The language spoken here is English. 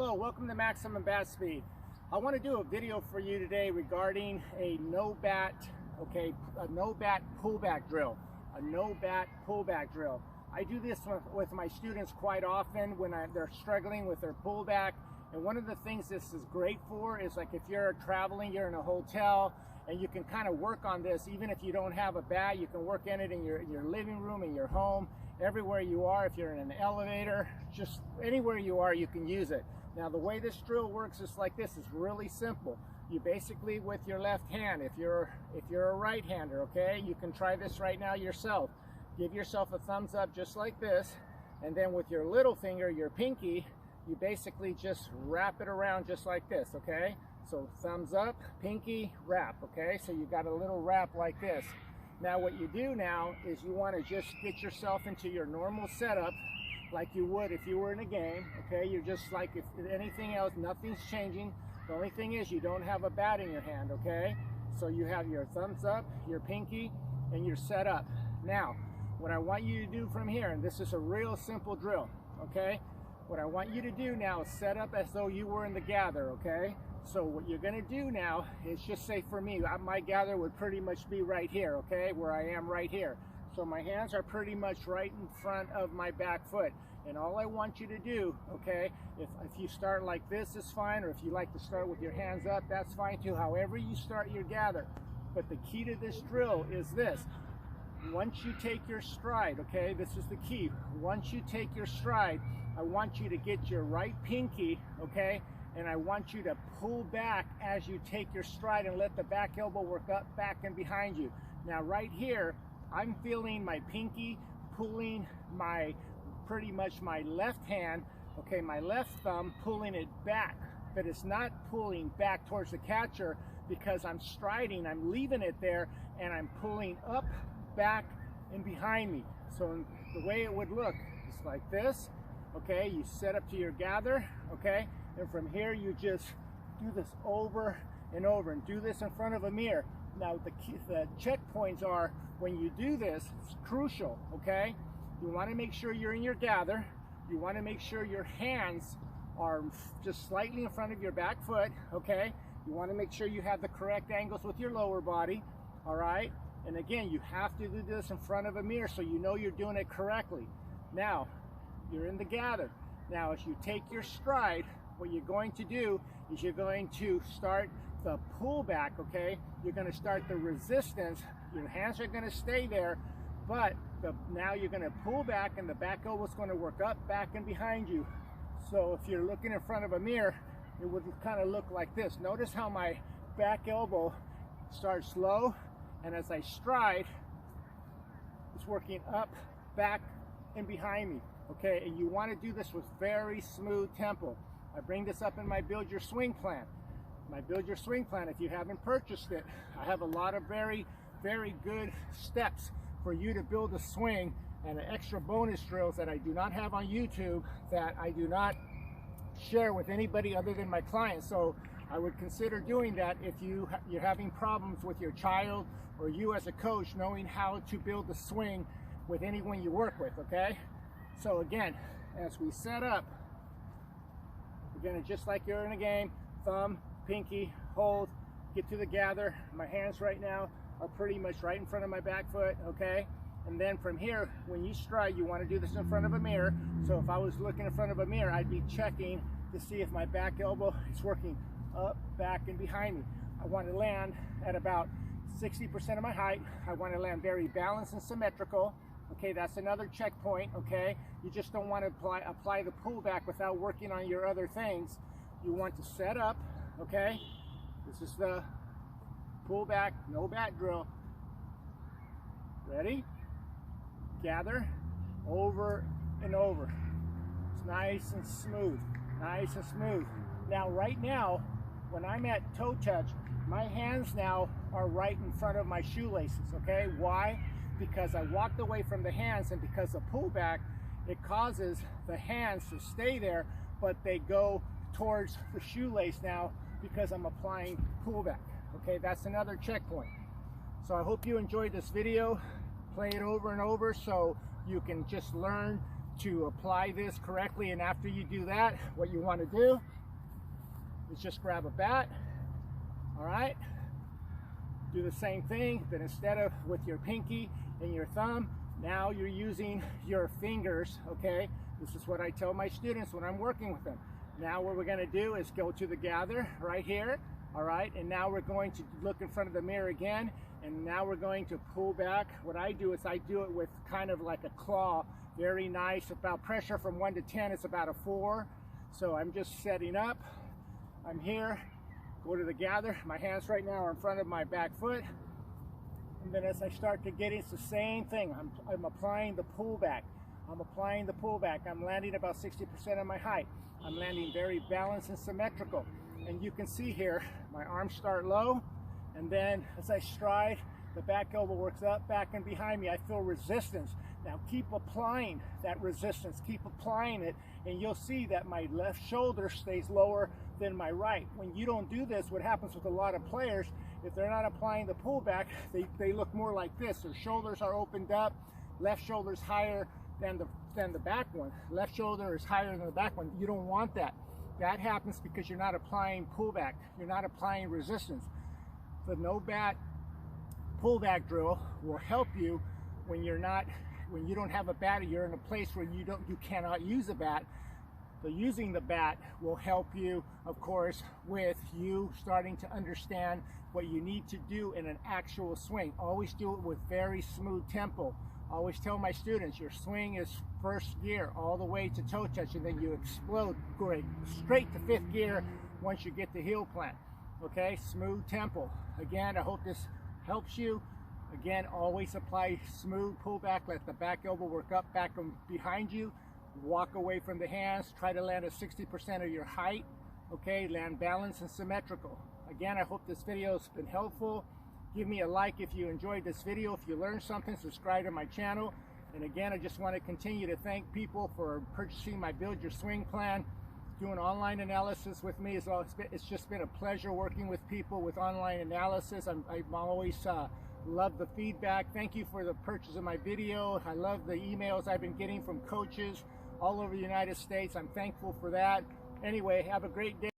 Hello, welcome to Maximum Bat Speed. I want to do a video for you today regarding a no bat pullback drill. A no bat pullback drill. I do this with my students quite often when they're struggling with their pullback. And one of the things this is great for is, like, if you're traveling, you're in a hotel, and you can kind of work on this. Even if you don't have a bat, you can work in it in your living room, in your home, everywhere you are. If you're in an elevator, just anywhere you are, you can use it. Now, the way this drill works is like this. It's really simple. You basically, with your left hand, if you're a right-hander, okay, you can try this right now yourself. Give yourself a thumbs up just like this, and then with your little finger, your pinky, you basically just wrap it around just like this, okay? So thumbs up, pinky, wrap, okay? So you got a little wrap like this. Now what you do now is you want to just get yourself into your normal setup like you would if you were in a game, okay? You're just like, if anything else, nothing's changing. The only thing is you don't have a bat in your hand, okay? So you have your thumbs up, your pinky, and you're set up. Now, what I want you to do from here, and this is a real simple drill, okay? What I want you to do now is set up as though you were in the gather, okay? So what you're going to do now is, just say for me, my gather would pretty much be right here, okay? Where I am right here. So my hands are pretty much right in front of my back foot. And all I want you to do, okay, if you start like this is fine, or if you like to start with your hands up, that's fine too. However you start your gather. But the key to this drill is this. Once you take your stride, okay, this is the key. Once you take your stride, I want you to get your right pinky, okay, and I want you to pull back as you take your stride and let the back elbow work up, back, and behind you. Now right here, I'm feeling my pinky pulling pretty much my left hand, okay, my left thumb pulling it back, but it's not pulling back towards the catcher because I'm striding, I'm leaving it there, and I'm pulling up, back, and behind me. So the way it would look is like this, okay? You set up to your gather, okay? And from here you just do this over and over, and do this in front of a mirror. Now the checkpoints are, when you do this, it's crucial, okay? You want to make sure you're in your gather. You want to make sure your hands are just slightly in front of your back foot, okay? You want to make sure you have the correct angles with your lower body, all right? And again, you have to do this in front of a mirror so you know you're doing it correctly. Now, you're in the gather. Now, as you take your stride, what you're going to do is you're going to start the pullback, okay? You're going to start the resistance. Your hands are going to stay there, but now you're going to pull back, and the back elbow is going to work up, back, and behind you. So if you're looking in front of a mirror, it would kind of look like this. Notice how my back elbow starts low, and as I stride, it's working up, back, and behind me, okay? And you want to do this with very smooth tempo. I bring this up in my Build Your Swing plan. My Build Your Swing plan, if you haven't purchased it, I have a lot of very, very good steps for you to build a swing, and extra bonus drills that I do not have on YouTube, that I do not share with anybody other than my clients. So I would consider doing that if you're having problems with your child, or you as a coach knowing how to build a swing with anyone you work with, okay? So again, as we set up, we're gonna, just like you're in a game, thumb, pinky, hold, get to the gather. My hands right now are pretty much right in front of my back foot, okay? And then from here, when you stride, you want to do this in front of a mirror. So if I was looking in front of a mirror, I'd be checking to see if my back elbow is working up, back, and behind me. I want to land at about 60% of my height. I want to land very balanced and symmetrical. Okay, that's another checkpoint, okay? You just don't want to apply the pullback without working on your other things. You want to set up, okay? This is the pullback, no bat drill. Ready? Gather, over and over. It's nice and smooth, nice and smooth. Now, right now, when I'm at toe touch, my hands now are right in front of my shoelaces, okay? Why? Because I walked away from the hands, and because of pullback, it causes the hands to stay there, but they go towards the shoelace now because I'm applying pullback. Okay, that's another checkpoint. So I hope you enjoyed this video. Play it over and over so you can just learn to apply this correctly. And after you do that, what you want to do is just grab a bat. All right, do the same thing, but instead of with your pinky and your thumb, now you're using your fingers. Okay, this is what I tell my students when I'm working with them. Now what we're going to do is go to the gather right here. All right, and now we're going to look in front of the mirror again, and now we're going to pull back. What I do is I do it with kind of like a claw, very nice. About pressure from 1 to 10 is about a 4. So I'm just setting up. I'm here, go to the gather. My hands right now are in front of my back foot. And then as I start to get, it's the same thing. I'm applying the pullback. I'm applying the pullback. I'm landing about 60% of my height. I'm landing very balanced and symmetrical. And you can see here, my arms start low, and then as I stride, the back elbow works up, back and behind me. I feel resistance. Now keep applying that resistance, keep applying it, and you'll see that my left shoulder stays lower than my right. When you don't do this, what happens with a lot of players, if they're not applying the pullback, they look more like this. Their shoulders are opened up, left shoulder's higher than the back one. Left shoulder is higher than the back one. You don't want that. That happens because you're not applying pullback. You're not applying resistance. The no bat pullback drill will help you when you don't have a bat, or you're in a place where you cannot use a bat. So using the bat will help you, of course, with you starting to understand what you need to do in an actual swing. Always do it with very smooth tempo. Always tell my students, your swing is first gear all the way to toe touch, and then you explode straight to 5th gear once you get the heel plant. Okay, smooth tempo. Again, I hope this helps you. Again, always apply smooth pullback. Let the back elbow work up, back and behind you. Walk away from the hands. Try to land at 60% of your height. Okay, land balanced and symmetrical. Again, I hope this video has been helpful. Give me a like if you enjoyed this video. If you learned something, subscribe to my channel. And again, I just want to continue to thank people for purchasing my Build Your Swing plan. Doing online analysis with me, it's just been a pleasure working with people with online analysis. I've always loved the feedback. Thank you for the purchase of my video. I love the emails I've been getting from coaches all over the United States. I'm thankful for that. Anyway, have a great day.